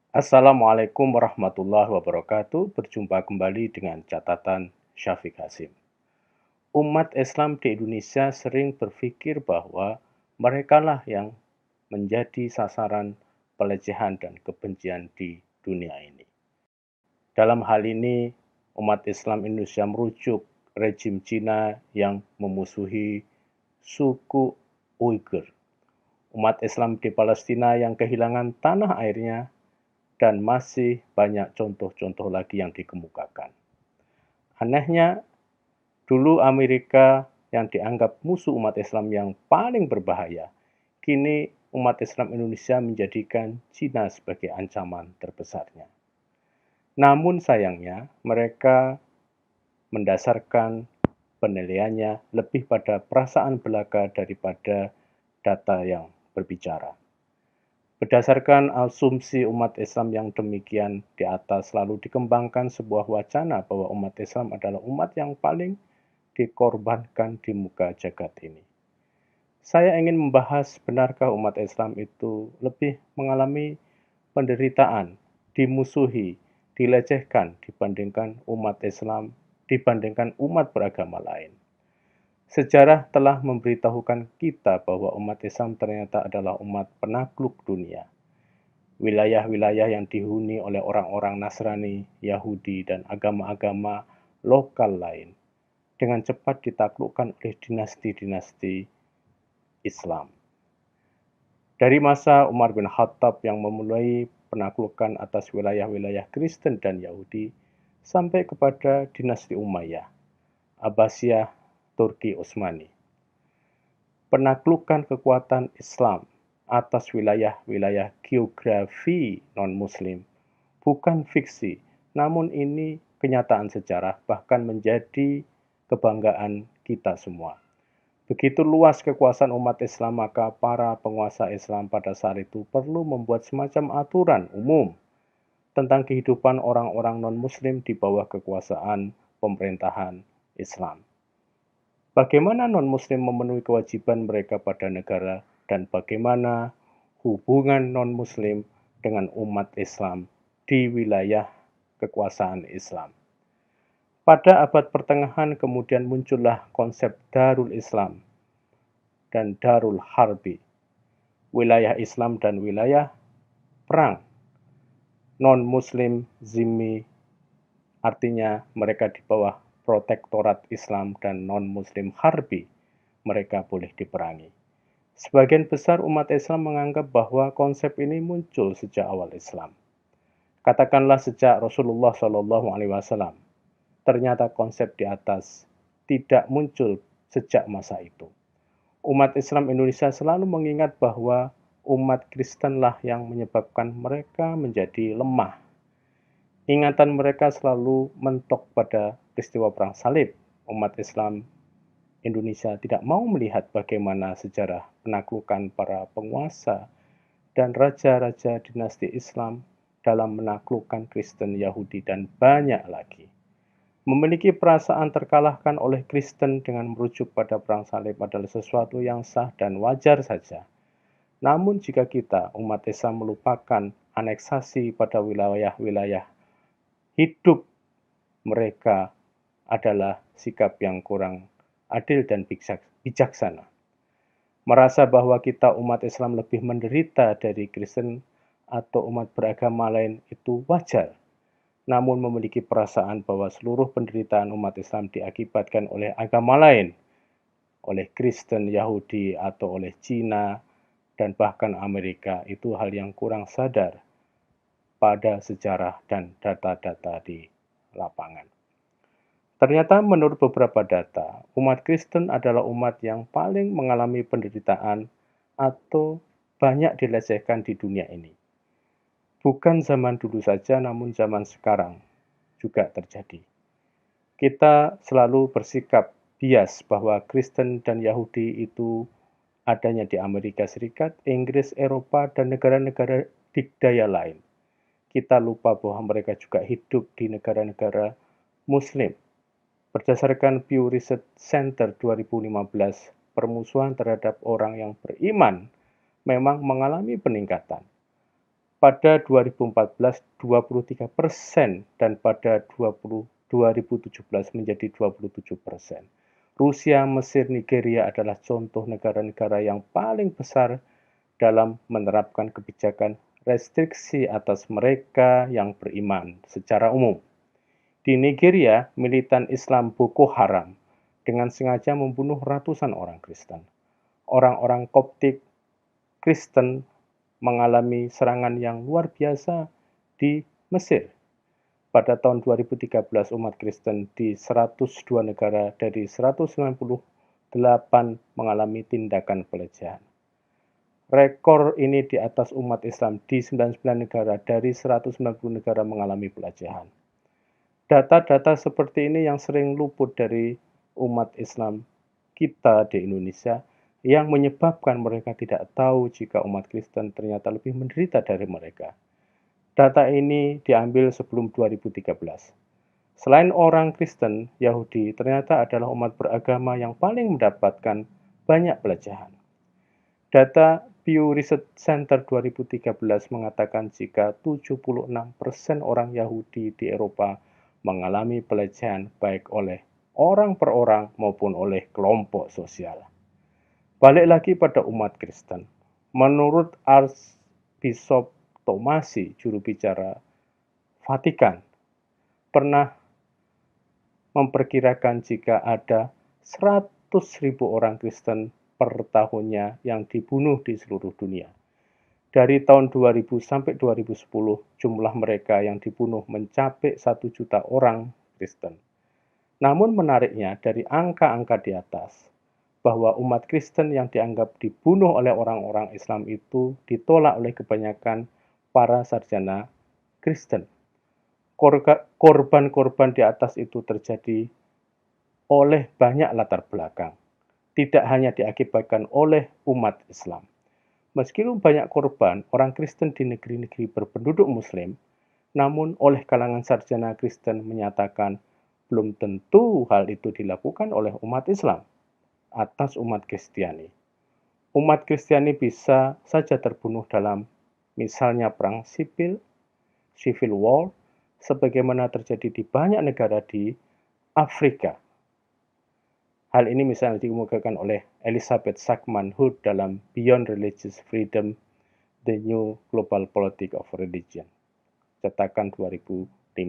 Assalamualaikum warahmatullahi wabarakatuh. Berjumpa kembali dengan catatan Syafiq Hasim. Umat Islam di Indonesia sering berpikir bahwa merekalah yang menjadi sasaran pelecehan dan kebencian di dunia ini. Dalam hal ini, umat Islam Indonesia merujuk rejim Cina yang memusuhi suku Uighur, umat Islam di Palestina yang kehilangan tanah airnya, dan masih banyak contoh-contoh lagi yang dikemukakan. Anehnya, dulu Amerika yang dianggap musuh umat Islam yang paling berbahaya, kini umat Islam Indonesia menjadikan Cina sebagai ancaman terbesarnya. Namun sayangnya, mereka mendasarkan penilaiannya lebih pada perasaan belaka daripada data yang berbicara. Berdasarkan asumsi umat Islam yang demikian di atas, lalu dikembangkan sebuah wacana bahwa umat Islam adalah umat yang paling dikorbankan di muka jagat ini. Saya ingin membahas, benarkah umat Islam itu lebih mengalami penderitaan, dimusuhi, dilecehkan dibandingkan umat beragama lain. Sejarah telah memberitahukan kita bahwa umat Islam ternyata adalah umat penakluk dunia. Wilayah-wilayah yang dihuni oleh orang-orang Nasrani, Yahudi, dan agama-agama lokal lain dengan cepat ditaklukkan oleh dinasti-dinasti Islam. Dari masa Umar bin Khattab yang memulai penaklukan atas wilayah-wilayah Kristen dan Yahudi sampai kepada dinasti Umayyah, Abbasiyah, Turki Utsmani. Penaklukan kekuatan Islam atas wilayah-wilayah geografi non-Muslim bukan fiksi, namun ini kenyataan sejarah, bahkan menjadi kebanggaan kita semua. Begitu luas kekuasaan umat Islam, maka para penguasa Islam pada saat itu perlu membuat semacam aturan umum tentang kehidupan orang-orang non-Muslim di bawah kekuasaan pemerintahan Islam. Bagaimana non-Muslim memenuhi kewajiban mereka pada negara, dan bagaimana hubungan non-Muslim dengan umat Islam di wilayah kekuasaan Islam. Pada abad pertengahan kemudian muncullah konsep Darul Islam dan Darul Harbi, wilayah Islam dan wilayah perang. Non-Muslim zimmi artinya mereka di bawah protektorat Islam, dan non-Muslim harbi, mereka boleh diperangi. Sebagian besar umat Islam menganggap bahwa konsep ini muncul sejak awal Islam. Katakanlah sejak Rasulullah SAW. Ternyata konsep di atas tidak muncul sejak masa itu. Umat Islam Indonesia selalu mengingat bahwa umat Kristenlah yang menyebabkan mereka menjadi lemah. Ingatan mereka selalu mentok pada peristiwa Perang Salib. Umat Islam Indonesia tidak mau melihat bagaimana sejarah penaklukan para penguasa dan raja-raja dinasti Islam dalam menaklukkan Kristen, Yahudi, dan banyak lagi. Memiliki perasaan terkalahkan oleh Kristen dengan merujuk pada Perang Salib adalah sesuatu yang sah dan wajar saja. Namun jika kita, umat Islam, melupakan aneksasi pada wilayah-wilayah hidup mereka adalah sikap yang kurang adil dan bijaksana. Merasa bahwa kita umat Islam lebih menderita dari Kristen atau umat beragama lain itu wajar. Namun memiliki perasaan bahwa seluruh penderitaan umat Islam diakibatkan oleh agama lain, oleh Kristen, Yahudi, atau oleh Cina, dan bahkan Amerika, itu hal yang kurang sadar pada sejarah dan data-data di lapangan. Ternyata menurut beberapa data, umat Kristen adalah umat yang paling mengalami penderitaan atau banyak dilecehkan di dunia ini. Bukan zaman dulu saja, namun zaman sekarang juga terjadi. Kita selalu bersikap bias bahwa Kristen dan Yahudi itu adanya di Amerika Serikat, Inggris, Eropa, dan negara-negara dikdaya lain. Kita lupa bahwa mereka juga hidup di negara-negara Muslim. Berdasarkan Pew Research Center 2015, permusuhan terhadap orang yang beriman memang mengalami peningkatan. Pada 2014 23% dan pada 2017 menjadi 27%. Rusia, Mesir, Nigeria adalah contoh negara-negara yang paling besar dalam menerapkan kebijakan restriksi atas mereka yang beriman secara umum. Di Nigeria, militan Islam Boko Haram dengan sengaja membunuh ratusan orang Kristen. Orang-orang Koptik Kristen mengalami serangan yang luar biasa di Mesir. Pada tahun 2013, umat Kristen di 102 negara dari 198 mengalami tindakan pelecehan. Rekor ini di atas umat Islam di 99 negara dari 190 negara mengalami pelecehan. Data-data seperti ini yang sering luput dari umat Islam kita di Indonesia yang menyebabkan mereka tidak tahu jika umat Kristen ternyata lebih menderita dari mereka. Data ini diambil sebelum 2013. Selain orang Kristen, Yahudi ternyata adalah umat beragama yang paling mendapatkan banyak pelecehan. Data Pew Research Center 2013 mengatakan jika 76% orang Yahudi di Eropa mengalami pelecehan baik oleh orang per orang maupun oleh kelompok sosial. Balik lagi pada umat Kristen. Menurut Archbishop Tomasi, juru bicara Vatikan, pernah memperkirakan jika ada 100.000 orang Kristen per tahunnya yang dibunuh di seluruh dunia. Dari tahun 2000 sampai 2010, jumlah mereka yang dibunuh mencapai 1 juta orang Kristen. Namun menariknya dari angka-angka di atas, bahwa umat Kristen yang dianggap dibunuh oleh orang-orang Islam itu ditolak oleh kebanyakan para sarjana Kristen. Korban-korban di atas itu terjadi oleh banyak latar belakang, tidak hanya diakibatkan oleh umat Islam. Meskipun banyak korban orang Kristen di negeri-negeri berpenduduk Muslim, namun oleh kalangan sarjana Kristen menyatakan belum tentu hal itu dilakukan oleh umat Islam atas umat Kristiani. Umat Kristiani bisa saja terbunuh dalam misalnya perang sipil, civil war, sebagaimana terjadi di banyak negara di Afrika. Hal ini misalnya dikemukakan oleh Elizabeth Sackman Hood dalam Beyond Religious Freedom, The New Global Politics of Religion, cetakan 2015.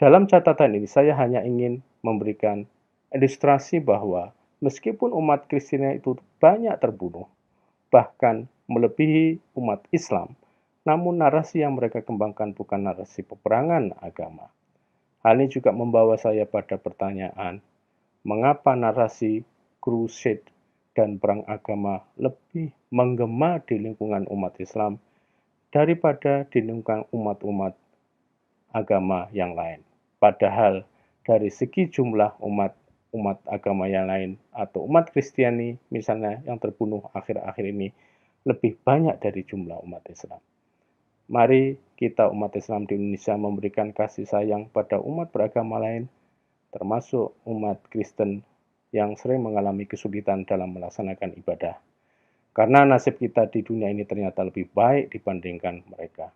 Dalam catatan ini saya hanya ingin memberikan ilustrasi bahwa meskipun umat Kristen itu banyak terbunuh, bahkan melebihi umat Islam, namun narasi yang mereka kembangkan bukan narasi peperangan agama. Hal ini juga membawa saya pada pertanyaan, mengapa narasi crusade dan perang agama lebih menggema di lingkungan umat Islam daripada di lingkungan umat-umat agama yang lain? Padahal dari segi jumlah umat agama yang lain atau umat Kristiani misalnya yang terbunuh akhir-akhir ini lebih banyak dari jumlah umat Islam. Mari kita umat Islam di Indonesia memberikan kasih sayang pada umat beragama lain, termasuk umat Kristen yang sering mengalami kesulitan dalam melaksanakan ibadah. Karena nasib kita di dunia ini ternyata lebih baik dibandingkan mereka.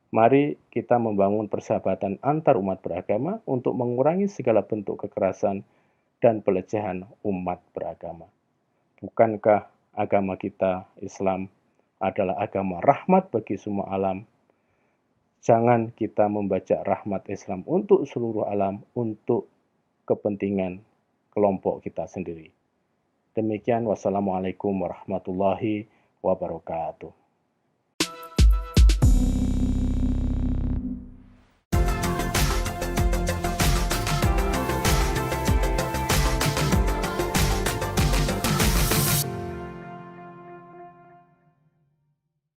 Mari kita membangun persahabatan antar umat beragama untuk mengurangi segala bentuk kekerasan dan pelecehan umat beragama. Bukankah agama kita, Islam, adalah agama rahmat bagi semua alam? Jangan kita membajak rahmat Islam untuk seluruh alam, untuk kepentingan kelompok kita sendiri. Demikian, wassalamualaikum warahmatullahi wabarakatuh.